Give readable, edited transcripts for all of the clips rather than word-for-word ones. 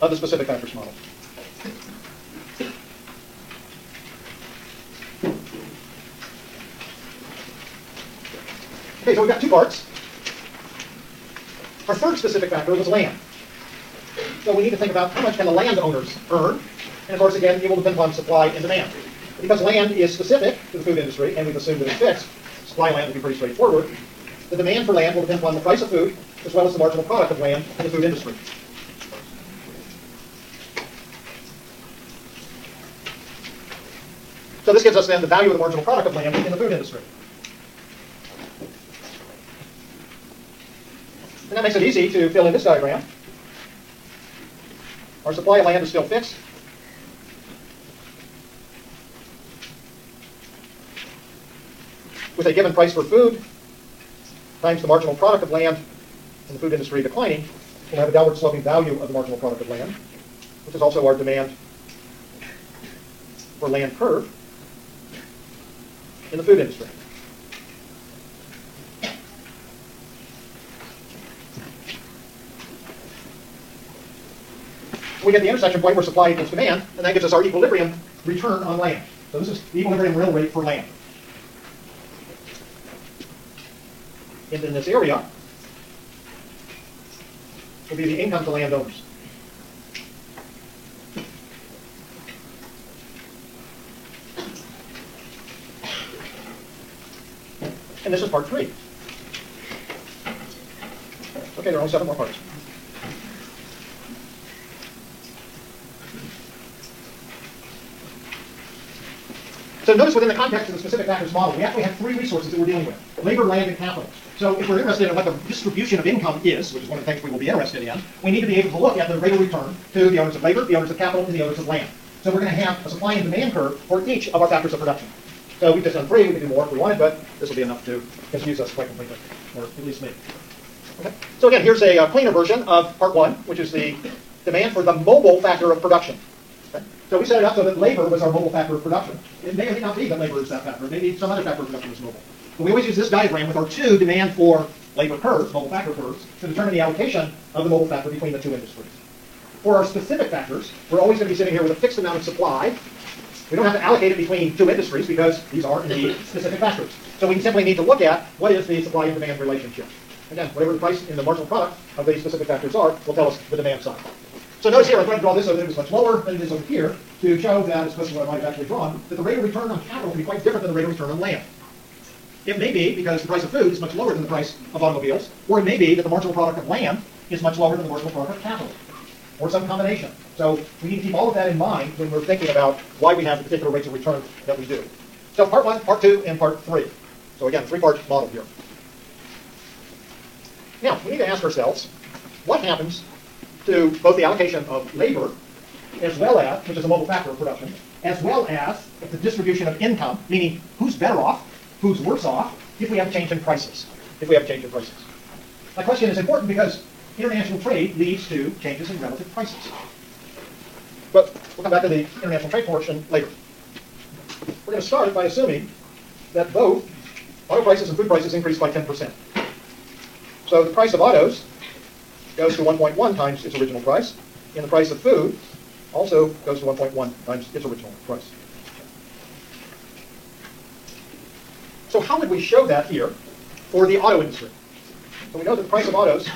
of the specific factors model. Okay, so we've got two parts. Our third specific factor was land. So we need to think about how much can the landowners earn. And of course, again, it will depend upon supply and demand. Because land is specific to the food industry, and we've assumed that it's fixed, supply of land will be pretty straightforward. The demand for land will depend upon the price of food, as well as the marginal product of land in the food industry. So this gives us then the value of the marginal product of land in the food industry. And that makes it easy to fill in this diagram. Our supply of land is still fixed. With a given price for food times the marginal product of land in the food industry declining, we'll have a downward sloping value of the marginal product of land, which is also our demand for land curve in the food industry. We get the intersection point where supply equals demand, and that gives us our equilibrium return on land. So this is the equilibrium real rate for land. And in this area will be the income to landowners. And this is part 3. Okay, there are only 7 more parts. So notice within the context of the specific factors model, we actually have 3 resources that we're dealing with: labor, land, and capital. So if we're interested in what the distribution of income is, which is one of the things we will be interested in, we need to be able to look at the rate of return to the owners of labor, the owners of capital, and the owners of land. So we're going to have a supply and demand curve for each of our factors of production. So we've just done 3, we could do more if we wanted, but this will be enough to confuse us quite completely, or at least me. Okay. So again, here's a plainer version of part 1, which is the demand for the mobile factor of production. Okay. So we set it up so that labor was our mobile factor of production. It may or may not be that labor is that factor. Maybe some other factor of production is mobile. But we always use this diagram with our 2 demand for labor curves, mobile factor curves, to determine the allocation of the mobile factor between the 2 industries. For our specific factors, we're always going to be sitting here with a fixed amount of supply. We don't have to allocate it between 2 industries because these are indeed specific factors. So we simply need to look at what is the supply and demand relationship. Again, whatever the price in the marginal product of these specific factors are will tell us the demand side. So notice here, I'm going to draw this so that it was much lower than it is over here to show that, especially what I've actually drawn, that the rate of return on capital can be quite different than the rate of return on land. It may be because the price of food is much lower than the price of automobiles, or it may be that the marginal product of land is much lower than the marginal product of capital, or some combination. So we need to keep all of that in mind when we're thinking about why we have the particular rates of return that we do. So part 1, part 2, and part 3. So again, 3-part model here. Now, we need to ask ourselves, what happens to both the allocation of labor, as well as, which is a mobile factor of production, as well as the distribution of income, meaning who's better off, who's worse off, if we have a change in prices. My question is important because international trade leads to changes in relative prices. But we'll come back to the international trade portion later. We're going to start by assuming that both auto prices and food prices increase by 10%. So the price of autos goes to 1.1 times its original price, and the price of food also goes to 1.1 times its original price. So how would we show that here for the auto industry? So we know that the price of autos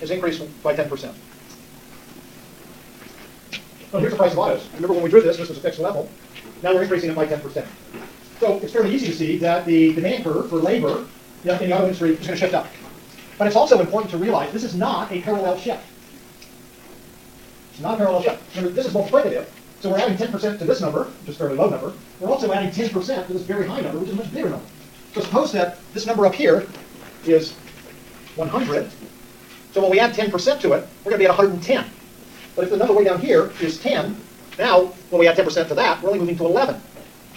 is increased by 10%. So here's the price of autos. Remember when we drew this was a fixed level. Now we're increasing it by 10%. So it's fairly easy to see that the demand curve for labor in the auto industry is going to shift up. But it's also important to realize this is not a parallel shift. It's not a parallel shift. Remember, this is multiplicative. So we're adding 10% to this number, which is a fairly low number. We're also adding 10% to this very high number, which is a much bigger number. So suppose that this number up here is 100. So when we add 10% to it, we're going to be at 110. But if the number way down here is 10, now when we add 10% to that, we're only moving to 11.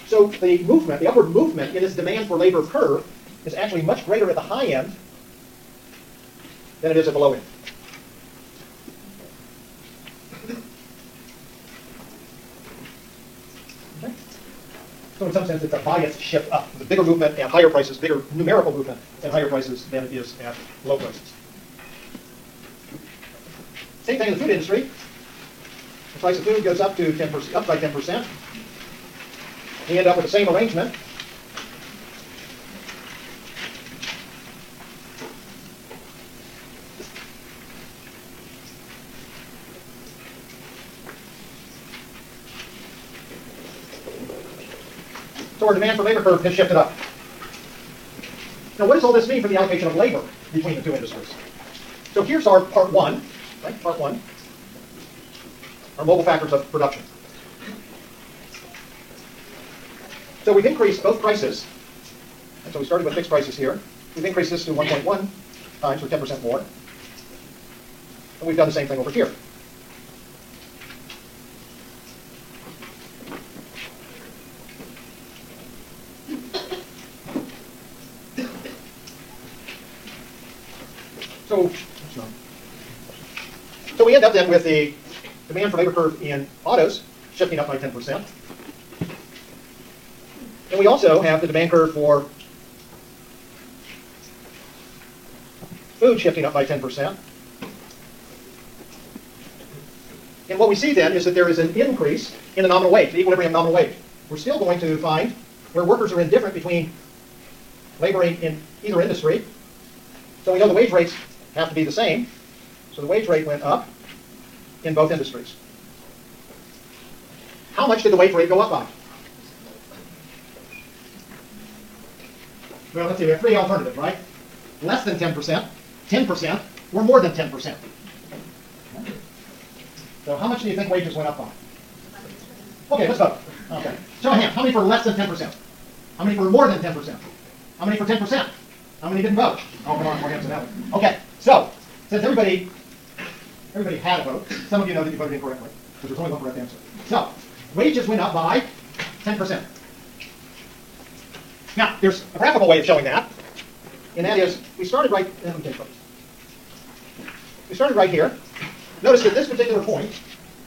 So the movement, the upward movement in this demand for labor curve is actually much greater at the high end than it is at the low end. Okay. So in some sense, it's a bias shift up. There's a bigger movement at higher prices, bigger numerical movement at higher prices than it is at low prices. Same thing in the food industry. The price of food goes up to 10%, up by 10%. We end up with the same arrangement. So our demand for labor curve has shifted up. Now, what does all this mean for the allocation of labor between the two industries? So here's our part one, right? Part one, our mobile factors of production. So we've increased both prices. And so we started with fixed prices here. We've increased this to 1.1 times, or 10% more. And we've done the same thing over here. So we end up then with the demand for labor curve in autos shifting up by 10%. And we also have the demand curve for food shifting up by 10%. And what we see then is that there is an increase in the nominal wage, the equilibrium nominal wage. We're still going to find where workers are indifferent between laboring in either industry. So we know the wage rates have to be the same. So the wage rate went up in both industries. How much did the wage rate go up by? Well, let's see, we have three alternatives, right? Less than 10%, 10%, or more than 10%. So how much do you think wages went up by? Okay, let's vote. Okay. Show of hands. How many for less than 10%? How many for more than 10%? How many for 10%? How many didn't vote? Oh, come on, more hands than that. Okay, so since everybody had a vote, some of you know that you voted incorrectly, because there's only one correct answer. So, wages went up by 10%. Now, there's a graphical way of showing that, and that is, we started right here. Notice that this particular point,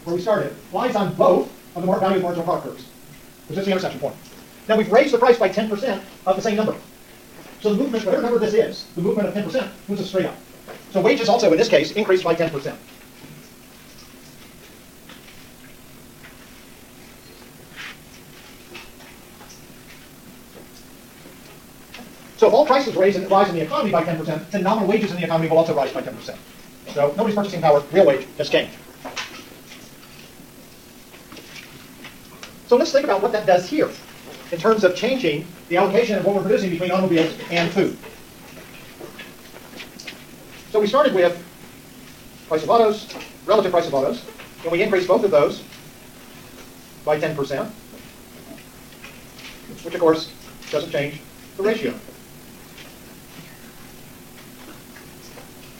where we started, lies on both of the value of marginal product curves, which is the intersection point. Now, we've raised the price by 10% of the same number. So the movement, whatever number this is, the movement of 10% moves us straight up. So wages also, in this case, increased by 10%. So if all prices rise in the economy by 10%, then nominal wages in the economy will also rise by 10%. So nobody's purchasing power, real wage has changed. So let's think about what that does here in terms of changing the allocation of what we're producing between automobiles and food. So we started with price of autos, relative price of autos, and we increased both of those by 10%, which of course doesn't change the ratio,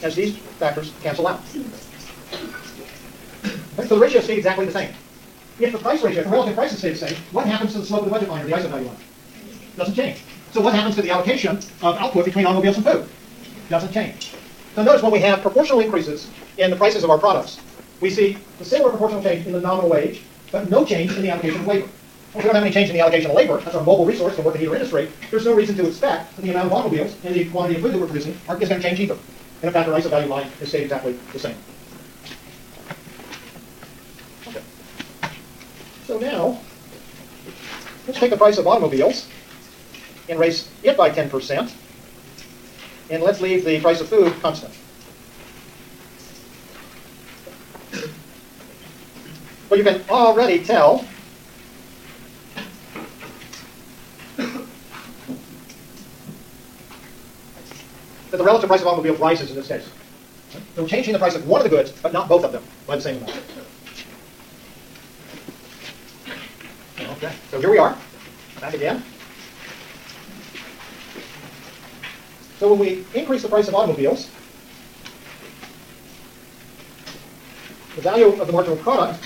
as these factors cancel out. So the ratio stayed exactly the same. If the price ratio, if the relative prices stay the same, what happens to the slope of the budget line, or the ISO value line? Doesn't change. So what happens to the allocation of output between automobiles and food? Doesn't change. So notice when we have proportional increases in the prices of our products, we see the similar proportional change in the nominal wage, but no change in the allocation of labor. Well, if we don't have any change in the allocation of labor, that's our mobile resource to work in either industry, there's no reason to expect that the amount of automobiles and the quantity of food that we're producing is going to change either. And in fact, our ISO value line is stayed exactly the same. Okay. So now, let's take the price of automobiles and raise it by 10%, and let's leave the price of food constant. Well, you can already tell that the relative price of automobiles rises in this case. So we're changing the price of one of the goods, but not both of them, by the same amount. Okay, so here we are, back again. So when we increase the price of automobiles, the value of the marginal product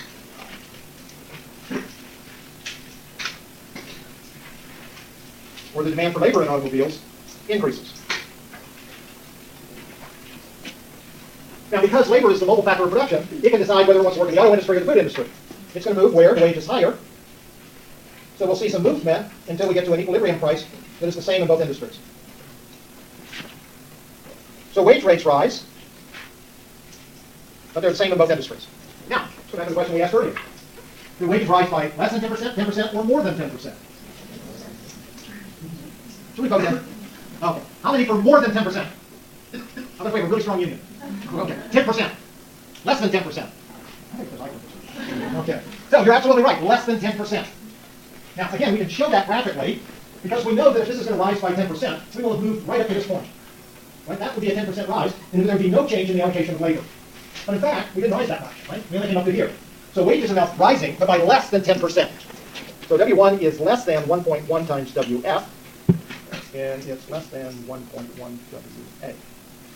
or the demand for labor in automobiles increases. Now, because labor is the mobile factor of production, it can decide whether it wants to work in the auto industry or the food industry. It's going to move where the wage is higher. So we'll see some movement until we get to an equilibrium price that is the same in both industries. So wage rates rise. but they're the same in both industries. Now, let's go back to the question we asked earlier. Do wages rise by less than 10%, 10%, or more than 10%? Should we vote then? Okay. How many for more than 10%? How about we have a really strong union? Okay. 10%. Less than 10%. Okay. So you're absolutely right. Less than 10%. Now, again, we can show that graphically because we know that if this is going to rise by 10%, we will have moved right up to this point. Right? That would be a 10% rise, and there would be no change in the allocation of labor. But in fact, we didn't rise that much. Right? We only came up to here. So wages are now rising, but by less than 10%. So W1 is less than 1.1 times WF, and it's less than 1.1 WA.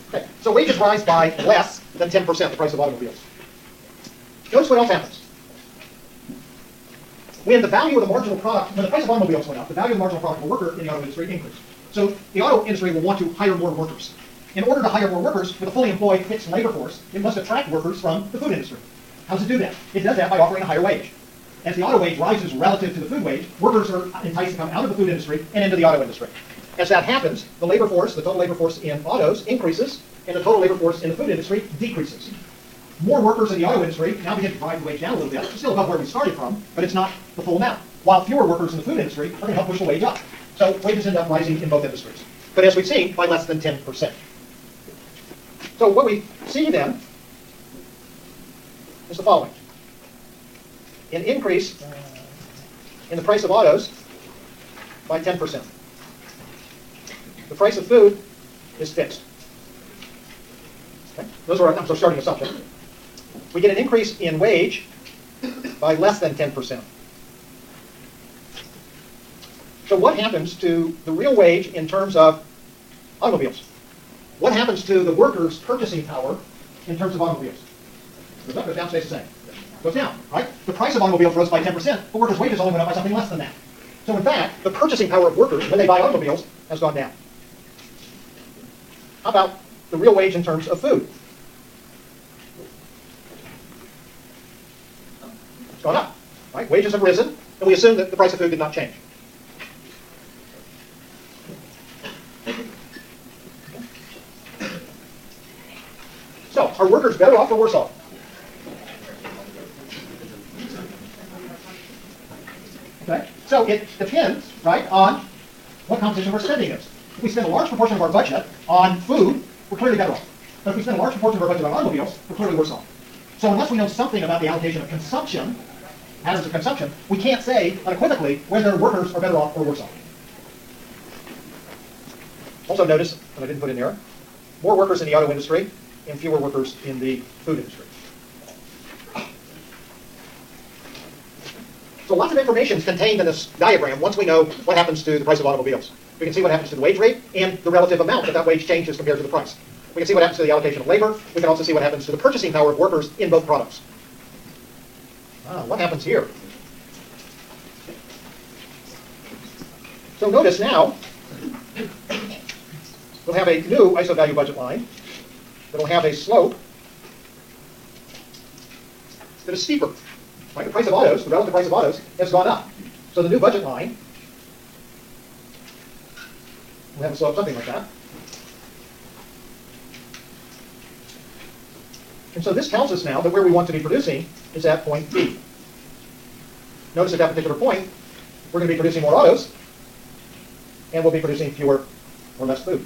Okay, so wages rise by less than 10%, the price of automobiles. Notice what else happens. When the value of the marginal product, when the price of automobiles went up, the value of the marginal product of a worker in the auto industry increased. So the auto industry will want to hire more workers. In order to hire more workers with a fully employed fixed labor force, it must attract workers from the food industry. How does it do that? It does that by offering a higher wage. As the auto wage rises relative to the food wage, workers are enticed to come out of the food industry and into the auto industry. As that happens, the labor force, the total labor force in autos increases, and the total labor force in the food industry decreases. More workers in the auto industry now begin to drive the wage down a little bit. It's still above where we started from, but it's not the full amount. While fewer workers in the food industry are going to help push the wage up. So wages end up rising in both industries. But as we've seen, by less than 10%. So what we see then is the following. An increase in the price of autos by 10%. The price of food is fixed. Okay? Those are our starting assumption. We get an increase in wage by less than 10%. So what happens to the real wage in terms of automobiles? What happens to the workers' purchasing power in terms of automobiles? Goes up, goes down, stays the same. Goes down, right? The price of automobiles rose by 10%, but workers' wages only went up by something less than that. So in fact, the purchasing power of workers when they buy automobiles has gone down. How about the real wage in terms of food? It's gone up, right? Wages have risen, and we assume that the price of food did not change. So, are workers better off or worse off? Okay, so it depends, right, on what composition of our spending is. If we spend a large proportion of our budget on food, we're clearly better off. But if we spend a large proportion of our budget on automobiles, we're clearly worse off. So unless we know something about the allocation of consumption, patterns of consumption, we can't say unequivocally whether workers are better off or worse off. Also notice, and I didn't put in there, more workers in the auto industry and fewer workers in the food industry. So lots of information is contained in this diagram once we know what happens to the price of automobiles. We can see what happens to the wage rate and the relative amount that wage changes compared to the price. We can see what happens to the allocation of labor. We can also see what happens to the purchasing power of workers in both products. What happens here? So notice now, we'll have a new ISO value budget line that'll have a slope that is steeper. Right? The price of autos, the relative price of autos, has gone up. So the new budget line will have a slope something like that. And so this tells us now that where we want to be producing is at point B. Notice at that particular point, we're going to be producing more autos, and we'll be producing fewer or less food.